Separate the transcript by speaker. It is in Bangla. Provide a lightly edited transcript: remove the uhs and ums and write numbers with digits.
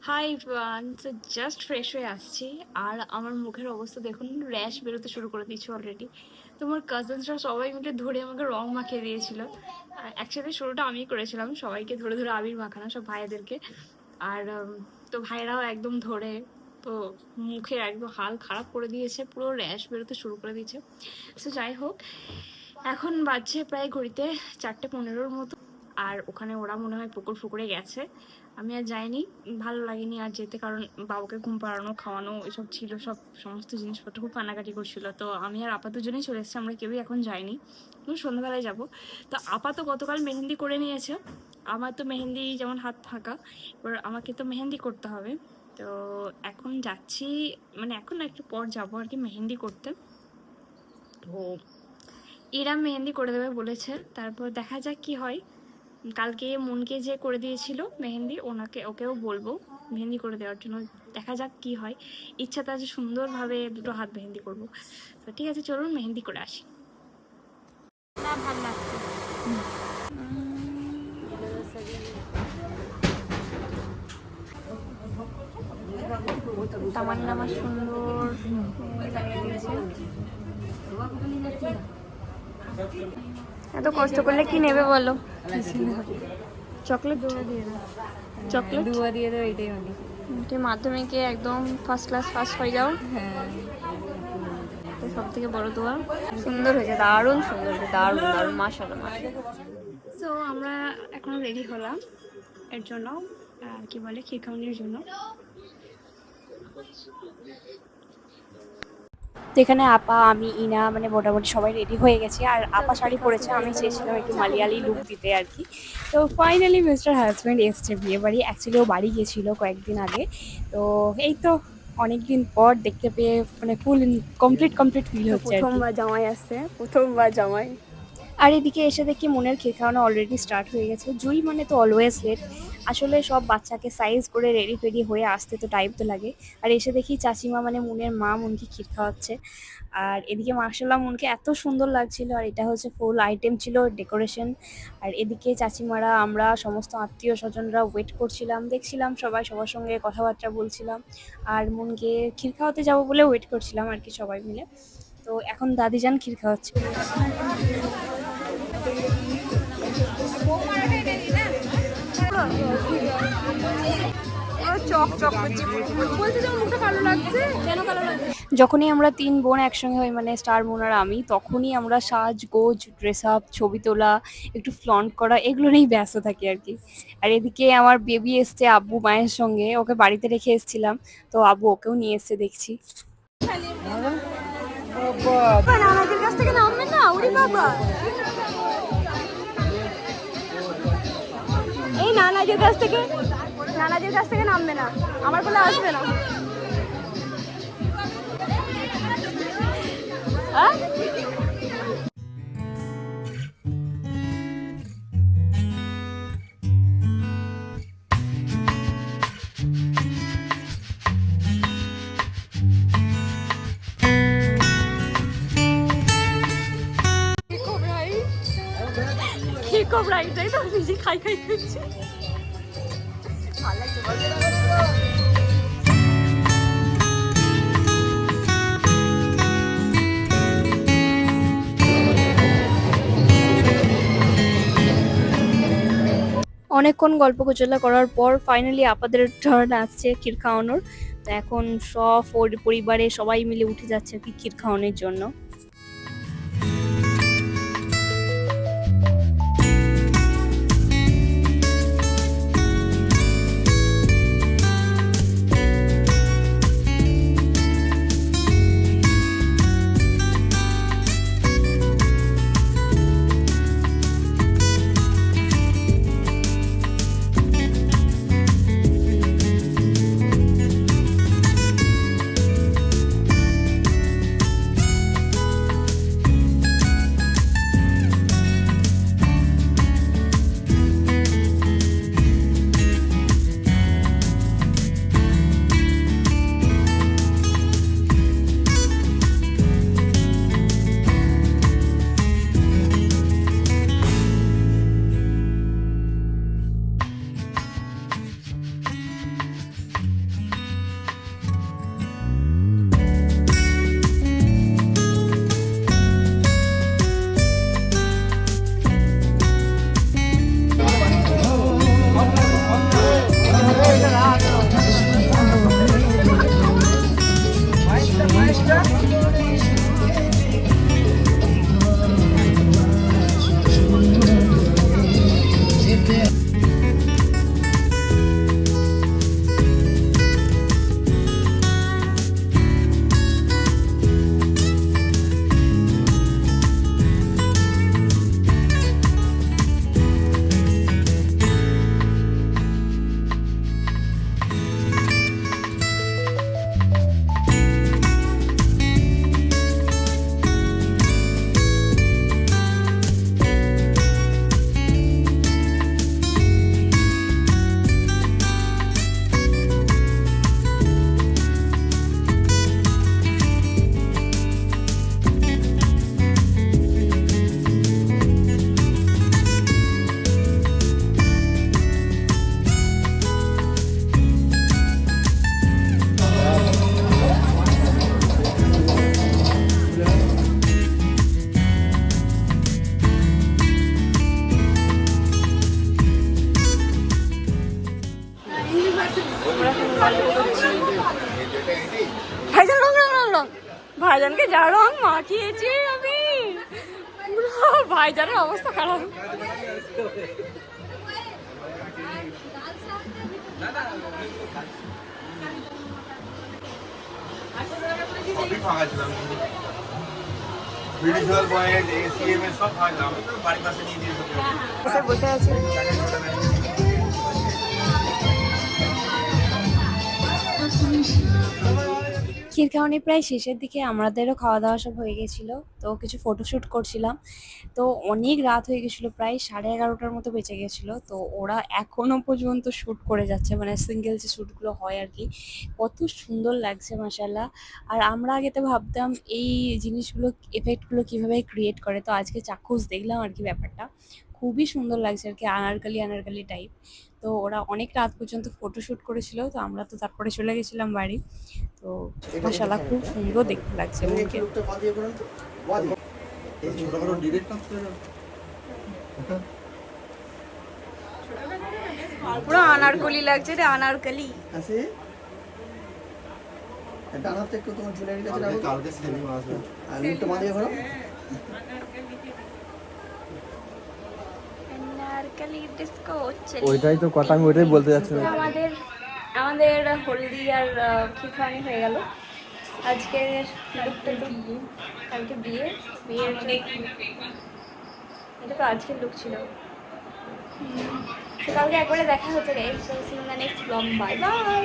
Speaker 1: হাই এভরিওয়ান, তো জাস্ট ফ্রেশ হয়ে আসছি আর আমার মুখের অবস্থা দেখুন, র্যাশ বেরোতে শুরু করে দিয়েছি অলরেডি। তোমার কাজিনসরা সবাই মিলে ধরে আমাকে রং মাখিয়ে দিয়েছিল। অ্যাকচুয়ালি শুরুটা আমিই করেছিলাম, সবাইকে ধরে ধরে আবির মাখানো, সব ভাইয়াদেরকে। আর তো ভাইয়েরাও একদম ধরে তো মুখে একদম হাল খারাপ করে দিয়েছে, পুরো র্যাশ বেরোতে শুরু করে দিয়েছে। সো যাই হোক, এখন বাজছে প্রায় ঘড়িতে 4:15-র মতো। আর ওখানে ওরা মনে হয় পুকুরে গেছে, আমি আর যাইনি, ভালো লাগেনি আর যেতে, কারণ বাবুকে ঘুম পাড়ানো, খাওয়ানো এসব ছিল, সমস্ত জিনিসপত্র খুব কান্নাকাটি করছিল। তো আমি আর আপা দুজনেই চলে এসেছি, আমরা কেউই এখন যাইনি, সন্ধ্যাবেলায় যাব। তো আপা তো গতকাল মেহেন্দি করে নিয়েছে, আমার তো মেহেন্দি যেমন হাত ফাঁকা, এবার আমাকে তো মেহেন্দি করতে হবে। তো এখন যাচ্ছি, মানে এখন একটু পর যাবো আর কি মেহেন্দি করতে। তো এরা মেহেন্দি করে দেবে বলেছে, তারপর দেখা যাক কি হয়। কালকে মনকে যে করে দিয়েছিল মেহেন্দি, ওকেও বলবো মেহেন্দি করে দেওয়ার জন্য, দেখা যাক কি হয়। ইচ্ছাটা আছে সুন্দরভাবে দুটো হাত মেহেন্দি করবো। তো ঠিক আছে, চলুন মেহেন্দি করে আসি। না, ভালো লাগছে। তামান্না আমার সুন্দর বানিয়ে দিয়েছে। এত কষ্ট করলে কি নেবে বলো? চকলেট দিয়ে দাও, চকলেট দুয়া দিয়ে দাও, এটাই অনেক। তুমি মাধ্যমিকে একদম ফার্স্ট ক্লাস ফার্স্ট হয়ে যাও। হ্যাঁ, সব থেকে বড় দোয়া। সুন্দর হয়েছে, দারুণ সুন্দর হয়েছে, দারুণ দারুণ, মাশাআল্লাহ মাশাআল্লাহ। সো আমরা এখন রেডি হলাম এর জন্য, কি বলে, ক্ষীর খাওয়ানোর জন্য। তো এখানে আপা, আমি, ইনা, মানে মোটামুটি সবাই রেডি হয়ে গেছি। আর আপা শাড়ি পরেছে, আমি চেয়েছিলাম একটু মালিয়ালি লুক দিতে আর কি। তো ফাইনালি মিস্টার হাজব্যান্ড এসছে বিয়ে বাড়ি। অ্যাকচুয়ালি ও বাড়ি গিয়েছিল কয়েকদিন আগে। তো এই তো অনেকদিন পর দেখতে পেয়ে মানে ফুল কমপ্লিট ফিল হচ্ছে। প্রথমবার জামাই আসছে, প্রথমবার জামাই। আর এদিকে এসে দেখি মনের ক্ষীর খাওয়ানো অলরেডি স্টার্ট হয়ে গেছে। জুই মানে তো অলওয়েজ লেট। আসলে সব বাচ্চাকে সাইজ করে রেডি ফেডি হয়ে আসতে তো টাইম তো লাগে। আর এসে দেখি চাচিমা মানে মুনের মা মুনকে ক্ষীর খাওয়াচ্ছে। আর এদিকে মার্শাল্লাহ মুনকে এত সুন্দর লাগছিল। আর এটা হচ্ছে ফুল আইটেম ছিল ডেকোরেশন। আর এদিকে চাচিমারা, আমরা সমস্ত আত্মীয় স্বজনরা ওয়েট করছিলাম, দেখছিলাম সবাই সবার সঙ্গে কথাবার্তা বলছিলাম। আর মুনকে ক্ষীর খাওয়াতে যাবো বলে ওয়েট করছিলাম আর কি সবাই মিলে। তো এখন দাদিজান ক্ষীর খাওয়াচ্ছে। যখনই আমরা 3 বোন একসঙ্গে হই, মানে স্টার বোন আর আমি, তখনই আমরা সাজগোজ, ড্রেস আপ, ছবি তোলা, একটু ফ্লন্ট করা, এগুলো নিয়েই ব্যস্ত থাকি আর কি। আর এদিকে আমার বেবি এসছে আব্বু মায়ের সঙ্গে, ওকে বাড়িতে রেখে এসেছিলাম, তো আব্বু ওকেও নিয়ে এসছে দেখছি। নানাদের কাছ থেকে নামবে না, ওরে বাবা, এই নানাদের কাছ থেকে নামবে না, আমার কোলে আসবে না। তাই তো নিজে খাই করছি, ভালো লাগছে। অনেকক্ষণ গল্প গুজলা করার পর ফাইনালি আপাদের টার্ন আসছে ক্ষীর খাওয়ানোর। তো এখন সব পরিবারে সবাই মিলে উঠে যাচ্ছে আর কি ক্ষীর খাওয়ানোর জন্য। মাখিয়েছি আমি পুরো ভাইজানের অবস্থা খারাপ।
Speaker 2: সবই ফাঁকা ছিল, ভিডিও পয়েন্ট এসিএম এর সব ফাঁকা ছিল, আমি তো বাড়ির পাশে নিয়ে দিয়েছি।
Speaker 1: বসে আছি। ক্ষীরখাওয়ানি প্রায় শেষের দিকে, আমাদেরও খাওয়া দাওয়া সব হয়ে গেছিলো, তো কিছু ফটোশ্যুট করছিলাম। তো অনেক রাত হয়ে গেছিলো, প্রায় 11:30টার মতো বেঁচে গেছিলো। তো ওরা এখনো পর্যন্ত শ্যুট করে যাচ্ছে, মানে সিঙ্গেল যে শ্যুটগুলো হয় আর কি। কত সুন্দর লাগছে মাশাআল্লাহ। আর আমরা আগে তো ভাবতাম এই জিনিসগুলো, এফেক্টগুলো কীভাবে ক্রিয়েট করে, তো আজকে চাক্ষুষ দেখলাম আর কি ব্যাপারটা। খুবই সুন্দর লাগছে আর কি, আনারকলি আনারকলি টাইপ। তো ওরা অনেক রাত পর্যন্ত ফটোশ্যুট করেছিল, তো আমরা তো তারপরে চলে গেছিলাম বাড়ি। তো মাশাআল্লাহ খুব সুন্দর দেখতে লাগছে মনকে। পুরো আনারকলি লাগছে রে, আনারকলি।
Speaker 3: ওইটাই তো কথা, আমি ওইটাই বলতে যাচ্ছিলাম।
Speaker 1: আমাদের আমাদের হলদি আর ক্ষীরখাওয়ানি হয়ে গেল। আজকের লুকটা তো কালকে বিয়ের এটা তো আজকের লুক ছিল। তো কালকে একবারে দেখা হচ্ছে guys. So see you in the next blog. Bye by.